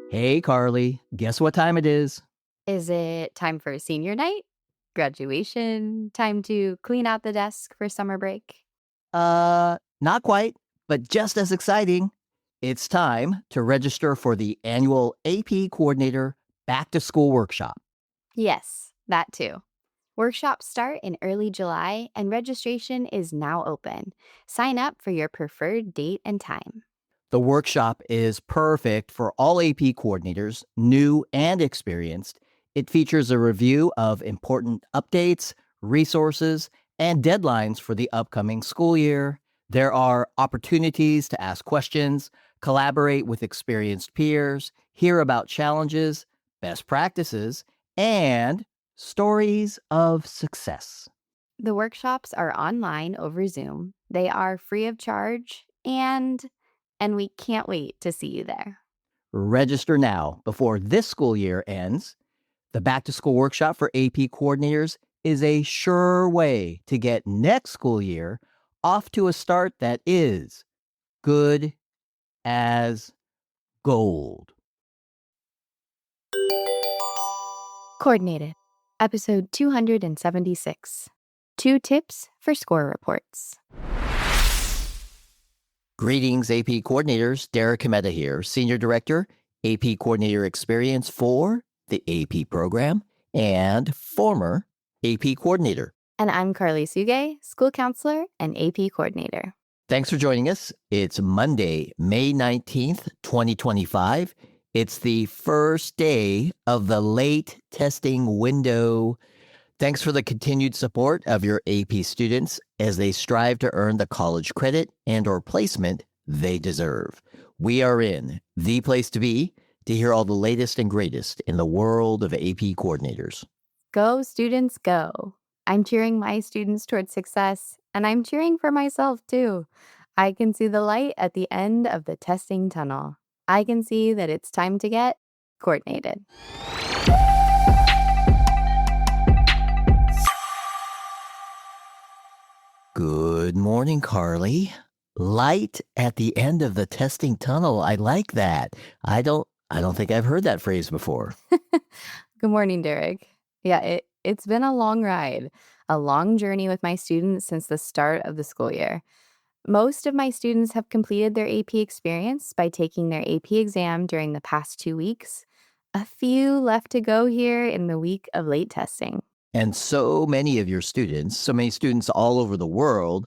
Hey, Carly, guess what time it is? Is it time for senior night? Graduation? Time to clean out the desk for summer break? Not quite, but just as exciting. It's time to register for the annual AP Coordinator Back to School Workshop. Yes, that too. Workshops start in early July and registration is now open. Sign up for your preferred date and time. The workshop is perfect for all AP coordinators, new and experienced. It features a review of important updates, resources, and deadlines for the upcoming school year. There are opportunities to ask questions, collaborate with experienced peers, hear about challenges, best practices, and stories of success. The workshops are online over Zoom. They are free of charge and we can't wait to see you there. Register now before this school year ends. The Back to School Workshop for AP coordinators is a sure way to get next school year off to a start that is good as gold. Coordinated. Episode 276. 2 tips for score reports. Greetings, AP coordinators. Derek Hameda here, Senior Director, AP Coordinator Experience for the AP program and former AP Coordinator. And I'm Karli Suge, School Counselor and AP Coordinator. Thanks for joining us. It's Monday, May 19th, 2025. It's the first day of the late testing window. Thanks for the continued support of your AP students as they strive to earn the college credit and/or placement they deserve. We are in the place to be to hear all the latest and greatest in the world of AP coordinators. Go, students, go. I'm cheering my students towards success, and I'm cheering for myself too. I can see the light at the end of the testing tunnel. I can see that it's time to get coordinated. Good morning, Carly. Light at the end of the testing tunnel. I like that. I don't think I've heard that phrase before. Good morning, Derek. Yeah, it's been a long ride, a long journey with my students since the start of the school year. Most of my students have completed their AP experience by taking their AP exam during the past 2 weeks. A few left to go here in the week of late testing. And so many of your students, so many students all over the world,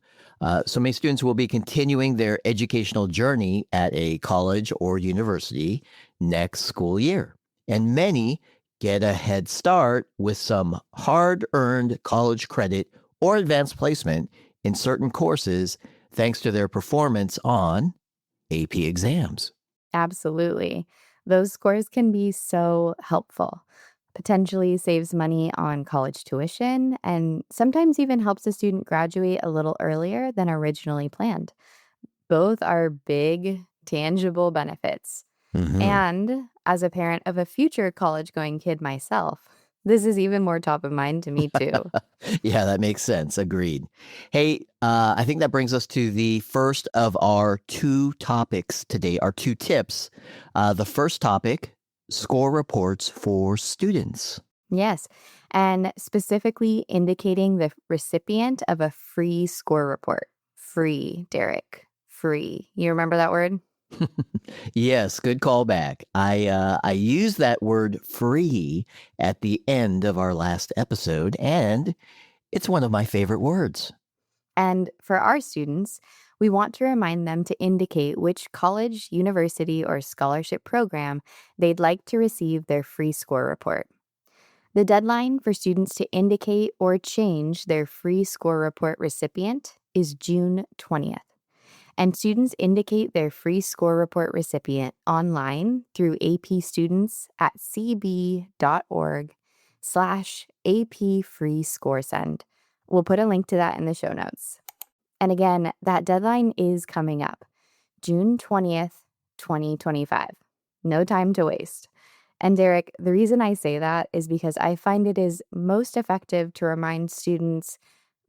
so many students will be continuing their educational journey at a college or university next school year. And many get a head start with some hard-earned college credit or advanced placement in certain courses thanks to their performance on AP exams. Absolutely. Those scores can be so helpful. Potentially saves money on college tuition and sometimes even helps a student graduate a little earlier than originally planned. Both are big, tangible benefits. Mhm. And as a parent of a future college going kid myself, this is even more top of mind to me, too. Yeah, that makes sense. Agreed. Hey, I think that brings us to the first of our two topics today, our two tips. The first topic, score reports for students. Yes. And specifically indicating the recipient of a free score report. Free, Derek. Free. You remember that word? Yes, good callback. I used that word free at the end of our last episode, and it's one of my favorite words. And for our students, we want to remind them to indicate which college, university, or scholarship program they'd like to receive their free score report. The deadline for students to indicate or change their free score report recipient is June 20th. And students indicate their free score report recipient online through AP Students at cb.org/AP Free Score Send. We'll put a link to that in the show notes. And again, that deadline is coming up, June 20th, 2025. No time to waste. And Derek, the reason I say that is because I find it is most effective to remind students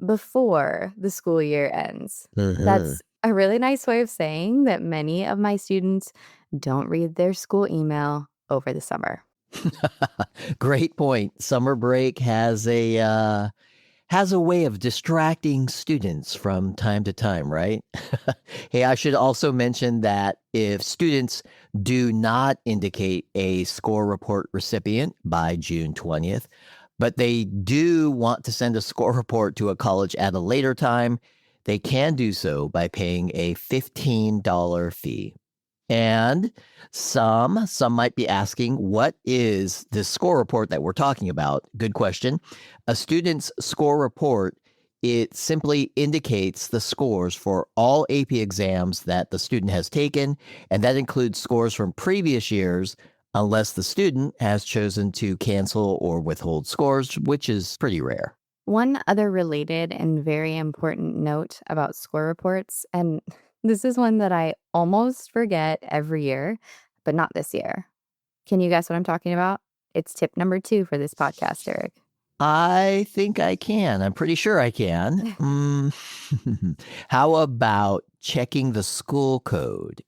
before the school year ends. Mhm. That's a really nice way of saying that many of my students don't read their school email over the summer. Great point. Summer break has a way of distracting students from time to time, right? Hey, I should also mention that if students do not indicate a score report recipient by June 20th, but they do want to send a score report to a college at a later time, they can do so by paying a $15 fee. And some might be asking, what is this score report that we're talking about? Good question. A student's score report, it simply indicates the scores for all AP exams that the student has taken, and that includes scores from previous years, unless the student has chosen to cancel or withhold scores, which is pretty rare. One other related and very important note about score reports, and this is one that I almost forget every year, but not this year. Can you guess what I'm talking about? It's tip number 2 for this podcast, Eric. I think I can. I'm pretty sure I can. How about checking the school code?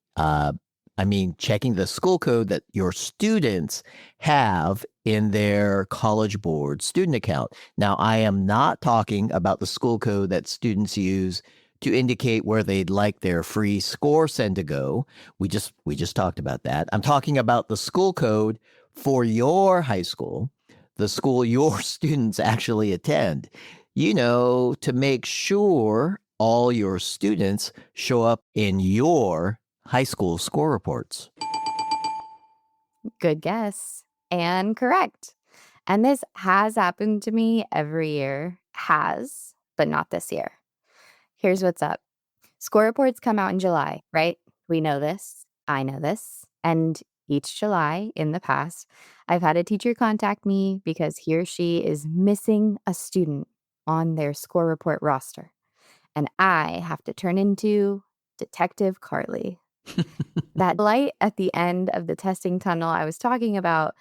Checking the school code that your students have in their College Board student account. Now, I am not talking about the school code that students use to indicate where they'd like their free score send to go. We just talked about that. I'm talking about the school code for your high school, the school your students actually attend, to make sure all your students show up in your high school score reports. Good guess. And correct. And this has happened to me every year. Has, but not this year. Here's what's up. Score reports come out in July, right? We know this. I know this. And each July in the past, I've had a teacher contact me because he or she is missing a student on their score report roster. And I have to turn into Detective Karli. That light at the end of the testing tunnel I was talking about,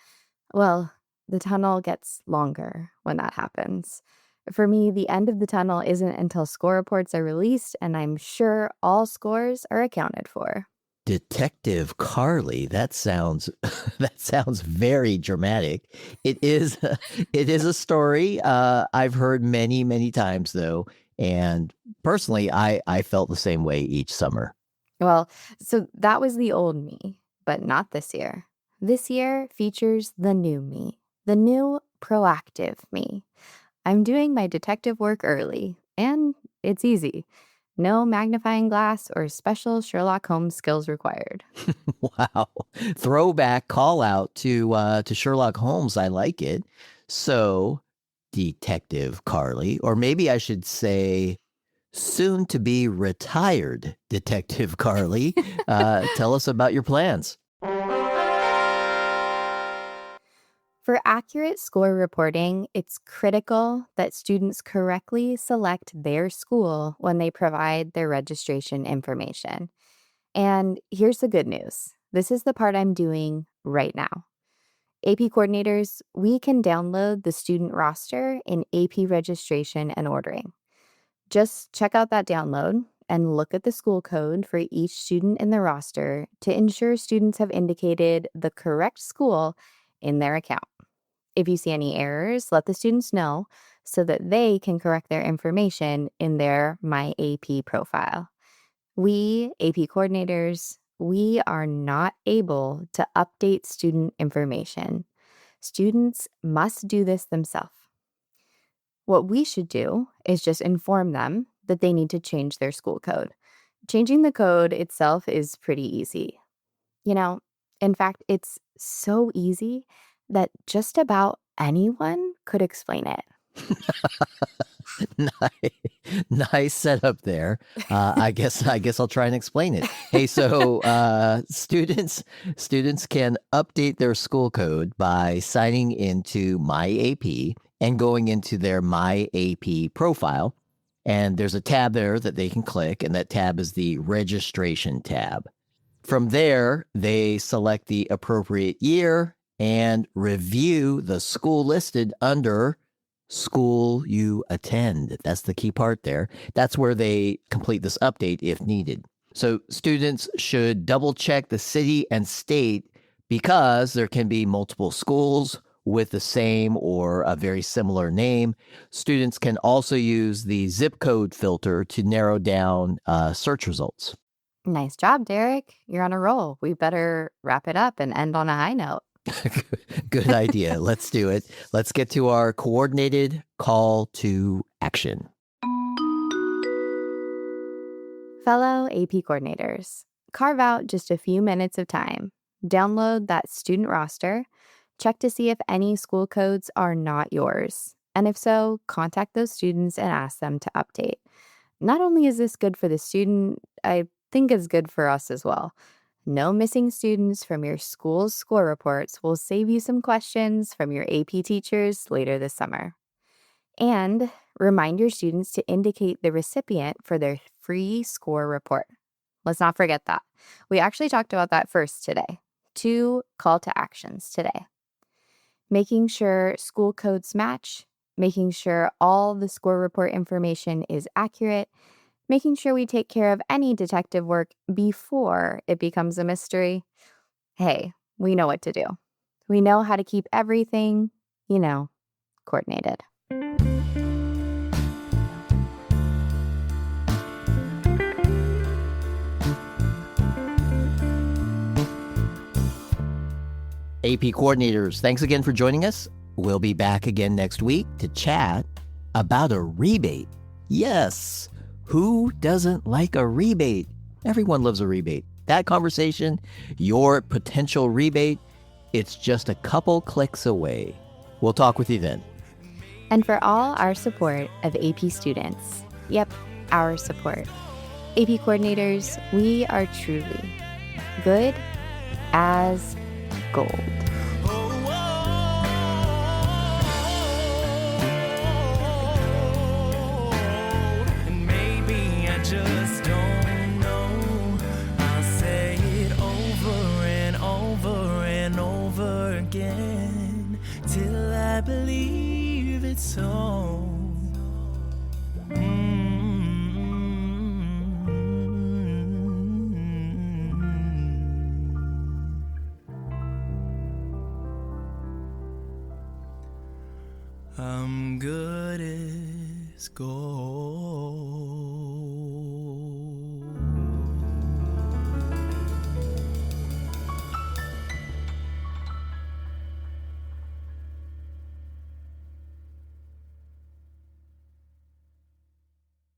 well, the tunnel gets longer when that happens. For me, the end of the tunnel isn't until score reports are released and I'm sure all scores are accounted for. Detective Karli, that sounds that sounds very dramatic. It is a story I've heard many times though, and personally I felt the same way each summer. Well, so that was the old me, but not this year. This year features the new me, the new proactive me. I'm doing my detective work early, and it's easy. No magnifying glass or special Sherlock Holmes skills required. Wow. Throwback call out to Sherlock Holmes. I like it. So, Detective Karli, or maybe I should say soon to be retired Detective Karli, tell us about your plans. For accurate score reporting, it's critical that students correctly select their school when they provide their registration information. And here's the good news. This is the part I'm doing right now. AP coordinators, we can download the student roster in AP registration and ordering. Just check out that download and look at the school code for each student in the roster to ensure students have indicated the correct school in their account. If you see any errors, let the students know so that they can correct their information in their My AP profile. We, AP coordinators, we are not able to update student information. Students must do this themselves. What we should do is just inform them that they need to change their school code. Changing the code itself is pretty easy. In fact, it's so easy that just about anyone could explain it. Nice setup there. I guess I'll try and explain it. Hey, so students can update their school code by signing into My AP and going into their My AP profile. And there's a tab there that they can click, and that tab is the registration tab. From there, they select the appropriate year and review the school listed under school you attend. That's the key part there. That's where they complete this update if needed. So students should double check the city and state Because there can be multiple schools with the same or a very similar name, students can also use the zip code filter to narrow down search results. Nice job, Derek. You're on a roll. We better wrap it up and end on a high note. Good idea. Let's do it. Let's get to our coordinated call to action. Fellow AP coordinators, carve out just a few minutes of time. Download that student roster. Check to see if any school codes are not yours. And if so, contact those students and ask them to update. Not only is this good for the student, I think it's good for us as well. No missing students from your school's score reports will save you some questions from your AP teachers later this summer. And remind your students to indicate the recipient for their free score report. Let's not forget that. We actually talked about that first today. 2 call to actions today. Making sure school codes match, making sure all the score report information is accurate, making sure we take care of any detective work before it becomes a mystery. Hey, we know what to do. We know how to keep everything, coordinated. AP coordinators, thanks again for joining us. We'll be back again next week to chat about a rebate. Yes, who doesn't like a rebate? Everyone loves a rebate. That conversation, your potential rebate, it's just a couple clicks away. We'll talk with you then. And for all our support of AP students, yep, our support. AP coordinators, we are truly good as gold. And maybe I just don't know. I'll say it over and over and over again till I believe it's so. I'm good as gold.